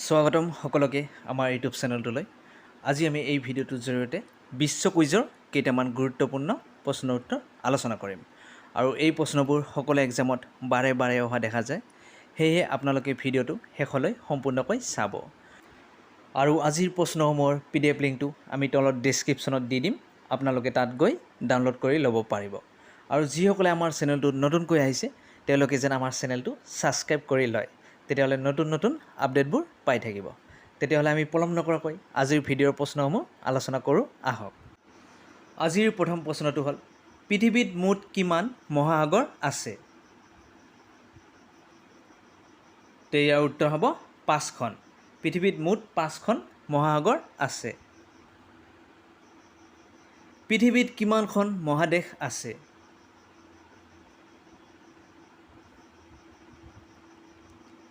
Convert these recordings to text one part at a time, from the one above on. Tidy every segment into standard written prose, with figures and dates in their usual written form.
স্বাগতম সকলকে আমাৰ ইউটিউব চেনেলটোলৈ। আজি আমি এই ভিডিঅ'টোৰ জৰিয়তে বিশ্ব কুইজৰ কেইটামান গুৰুত্বপূৰ্ণ প্ৰশ্ন উত্তৰ আলোচনা কৰিম। আৰু এই প্ৰশ্নবোৰ সকলো এক্সামত বাৰে বাৰে অহা দেখা যায়, সেয়েহে আপোনালোকে ভিডিঅ'টো শেষলৈ সম্পূৰ্ণকৈ চাব। আৰু আজিৰ প্ৰশ্নসমূহৰ PDF লিংকটো আমি তলত ডেছক্ৰিপশ্যনত দি দিম, আপোনালোকে তাত গৈ ডাউনলোড কৰি ল'ব পাৰিব। আৰু যিসকলে আমাৰ চেনেলটোত নতুনকৈ আহিছে তেওঁলোকে যেন আমাৰ চেনেলটো ছাবস্ক্ৰাইব কৰি লয়, তেতিয়াহ'লে নতুন নতুন আপডেটবোৰ পাই থাকিব। তেতিয়াহ'লে আমি পলম নকৰাকৈ আজিৰ ভিডিঅ'ৰ প্ৰশ্নসমূহ আলোচনা কৰোঁ আহক। আজিৰ প্ৰথম প্ৰশ্নটো হ'ল, পৃথিৱীত মুঠ কিমান মহাসাগৰ আছে? তে ইয়াৰ উত্তৰ হ'ব 5খন। পৃথিৱীত মুঠ 5খন মহাসাগৰ আছে। পৃথিৱীত কিমানখন মহাদেশ আছে?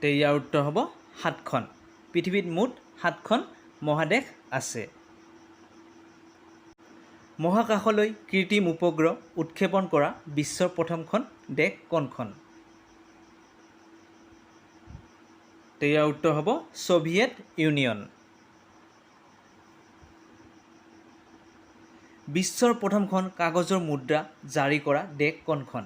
তে ইয়াৰ উত্তৰ হ'ব 7খন। পৃথিৱীত মুঠ 7খন মহাদেশ আছে। মহাকাশলৈ কৃত্ৰিম উপগ্ৰহ উৎক্ষেপণ কৰা বিশ্বৰ প্ৰথমখন দেশ কোনখন? তে ইয়াৰ উত্তৰ হ'ব ছোভিয়েট ইউনিয়ন। বিশ্বৰ প্ৰথমখন কাগজৰ মুদ্ৰা জাৰি কৰা দেশ কোনখন?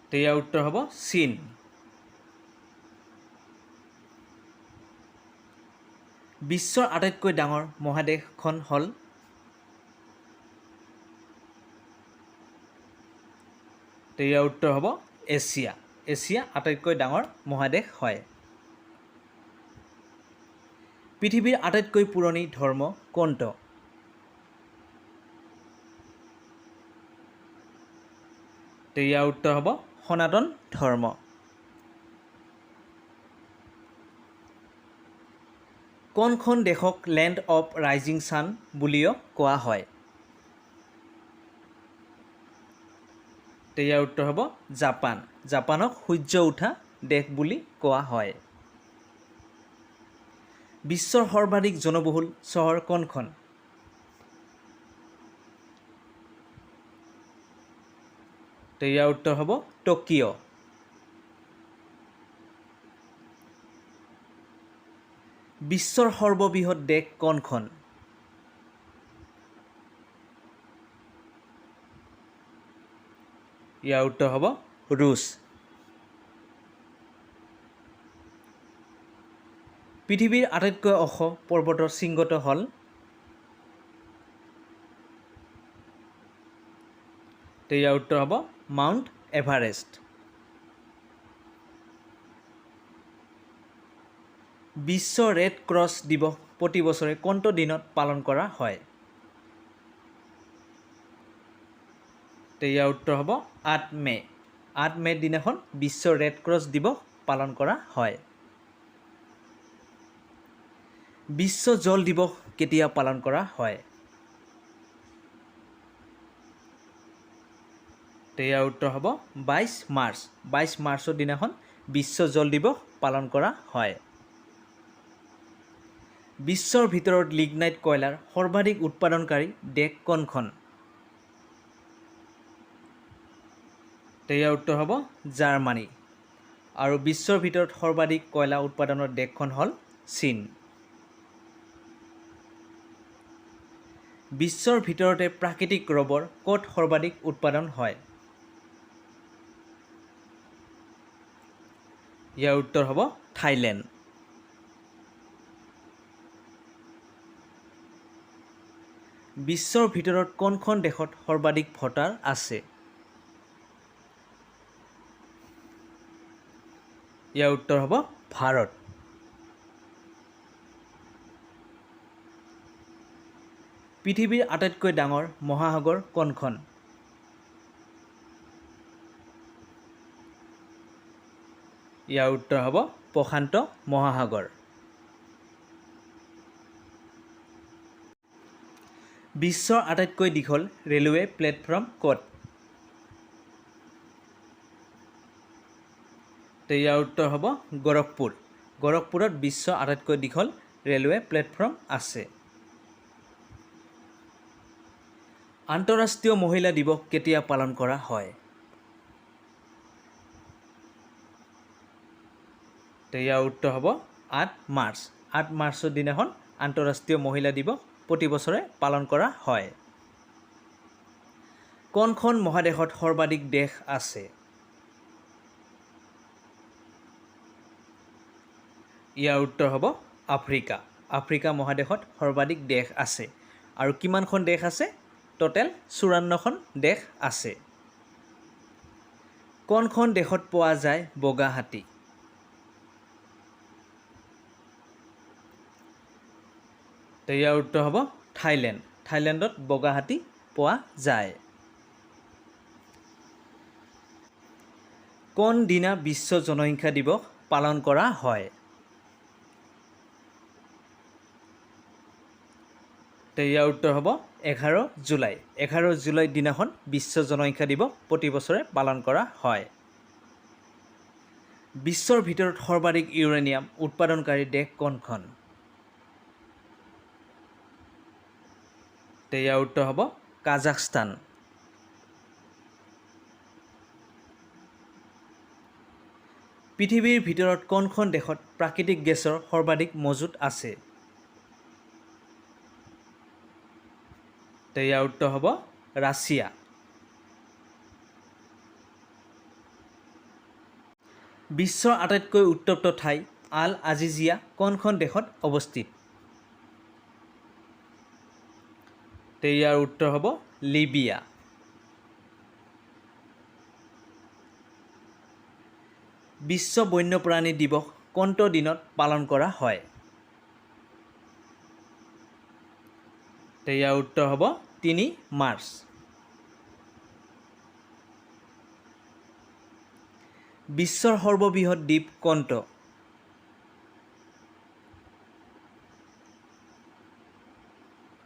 তে ইয়াৰ উত্তৰ হ'ব চীন। বিশ্বৰ আটাইতকৈ ডাঙৰ মহাদেশখন হ'ল? তে ইয়াৰ উত্তৰ হ'ব এছিয়া। এছিয়া আটাইতকৈ ডাঙৰ মহাদেশ হয়। পৃথিৱীৰ আটাইতকৈ পুৰণি ধৰ্ম কোনটো? তে ইয়াৰ উত্তৰ হ'ব সনাতন ধৰ্ম। কোনখন দেশক লেণ্ড অৱ ৰাইজিং ছান বুলিও কোৱা হয়? তে ইয়াৰ উত্তৰ হ'ব জাপান। জাপানক সূৰ্য উঠা দেশ বুলি কোৱা হয়। বিশ্বৰ সৰ্বাধিক জনবহুল চহৰ কোনখন? তে ইয়াৰ উত্তৰ হ'ব টকিঅ'। বিশ্বৰ সৰ্ববৃহৎ দেশ কোনখন? ইয়াৰ উত্তৰ হ'ব ৰুছ। পৃথিৱীৰ আটাইতকৈ ওখ পৰ্বতৰ শৃংগটো হ'ল? তে ইয়াৰ উত্তৰ হ'ব মাউণ্ট এভাৰেষ্ট। বিশ্ব ৰেড ক্ৰছ দিৱস প্ৰতি বছৰে কোনটো দিনত পালন কৰা হয়? তে ইয়াৰ উত্তৰ হ'ব 8 মে'। 8 মে'ৰ দিনাখন বিশ্ব ৰেড ক্ৰছ দিৱস পালন কৰা হয়। বিশ্ব জল দিৱস কেতিয়া পালন কৰা হয়? তে ইয়াৰ উত্তৰ হ'ব 22 মাৰ্চ। 22 মাৰ্চৰ দিনাখন বিশ্ব জল দিৱস পালন কৰা হয়। বিশ্বৰ ভিতৰত লিগনাইট কয়লাৰ সৰ্বাধিক উৎপাদনকাৰী দেশ কোনখন? তে ইয়াৰ উত্তৰ হ'ব জাৰ্মানী। আৰু বিশ্বৰ ভিতৰত সৰ্বাধিক কয়লা উৎপাদনৰ দেশখন হ'ল চীন। বিশ্বৰ ভিতৰতে প্ৰাকৃতিক ৰবৰ ক'ত সৰ্বাধিক উৎপাদন হয়? ইয়াৰ উত্তৰ হ'ব থাইলেণ্ড। বিশ্বৰ ভিতৰত কোনখন দেশত সৰ্বাধিক ভোটাৰ আছে? ইয়াৰ উত্তৰ হ'ব ভাৰত। পৃথিৱীৰ আটাইতকৈ ডাঙৰ মহাসাগৰ কোনখন? ইয়াৰ উত্তৰ হ'ব প্ৰশান্ত মহাসাগৰ। বিশ্বৰ আটাইতকৈ দীঘল ৰেলৱে প্লেটফৰ্ম ক'ত? তে ইয়াৰ উত্তৰ হ'ব গৰখপুৰ। গৰখপুৰত বিশ্বৰ আটাইতকৈ দীঘল ৰেলৱে প্লেটফৰ্ম আছে। আন্তঃৰাষ্ট্ৰীয় মহিলা দিৱস কেতিয়া পালন কৰা হয়? তো ইয়াৰ উত্তৰ হ'ব 8 মাৰ্চ। 8 মাৰ্চৰ দিনাখন আন্তঃৰাষ্ট্ৰীয় মহিলা দিৱস প্ৰতি বছৰে পালন কৰা হয়। কোনখন মহাদেশত সৰ্বাধিক দেশ আছে? ইয়াৰ উত্তৰ হ'ব আফ্ৰিকা। আফ্ৰিকা মহাদেশত সৰ্বাধিক দেশ আছে। আৰু কিমানখন দেশ আছে? টোটেল 54খন দেশ আছে। কোনখন দেশত পোৱা যায় বগা হাতী? তো ইয়াৰ উত্তৰ হ'ব থাইলেণ্ড। থাইলেণ্ডত বগা হাতী পোৱা যায়। কোন দিনা বিশ্ব জনসংখ্যা দিৱস পালন কৰা হয়? তো ইয়াৰ উত্তৰ হ'ব 11 জুলাই। 11 জুলাই দিনাখন বিশ্ব জনসংখ্যা দিৱস প্ৰতি বছৰে পালন কৰা হয়। বিশ্বৰ ভিতৰত সৰ্বাধিক ইউৰেনিয়াম উৎপাদনকাৰী দেশ কোনখন? তো ইয়াৰ উত্তৰ হ'ব কাজাখস্তান। পৃথিৱীৰ ভিতৰত কোনখন দেশত প্ৰাকৃতিক গেছৰ সৰ্বাধিক মজুত আছে? তো ইয়াৰ উত্তৰ হ'ব ৰাছিয়া। বিশ্বৰ আটাইতকৈ উত্তপ্ত ঠাই আল আজিজিয়া কোনখন দেশত অৱস্থিত? তো ইয়াৰ উত্তৰ হ'ব লিবিয়া। বিশ্ব বন্যপ্ৰাণী দিৱস কোনটো দিনত পালন কৰা হয়? তো ইয়াৰ উত্তৰ হ'ব 3 মাৰ্চ। বিশ্বৰ সৰ্ববৃহৎ দ্বীপ কোনটো?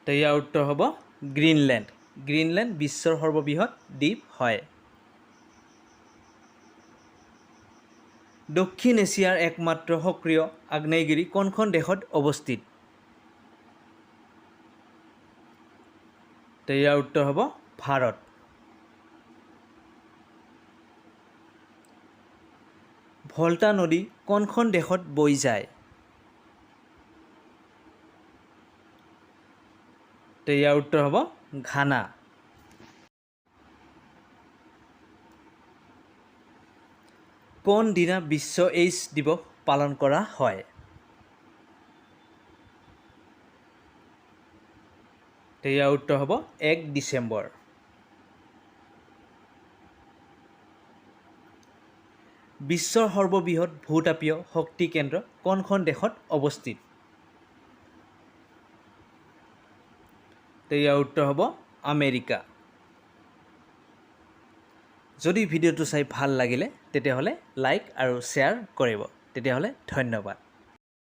তো ইয়াৰ উত্তৰ হ'ব গ্ৰীণলেণ্ড। গ্ৰীণলেণ্ড বিশ্বৰ সৰ্ববৃহৎ দ্বীপ হয়। দক্ষিণ এছিয়াৰ একমাত্ৰ সক্ৰিয় আগ্নেয়গিৰি কোনখন দেশত অৱস্থিত? তো ইয়াৰ উত্তৰ হ'ব ভাৰত। ভল্টা নদী কোনখন দেশত বৈ যায়? তো ইয়াৰ উত্তৰ হ'ব ঘানা। কোন দিনা বিশ্ব এইডছ দিৱস পালন কৰা হয়? তো ইয়াৰ উত্তৰ হ'ব 1 ডিচেম্বৰ। বিশ্বৰ সৰ্ববৃহৎ ভূতাপীয় শক্তি কেন্দ্ৰ কোনখন দেশত অৱস্থিত? তো ইয়াৰ উত্তৰ হ'ব আমেৰিকা। যদি ভিডিঅ'টো চাই ভাল লাগিলে তেতিয়াহ'লে লাইক আৰু শ্বেয়াৰ কৰিব। তেতিয়াহ'লে ধন্যবাদ।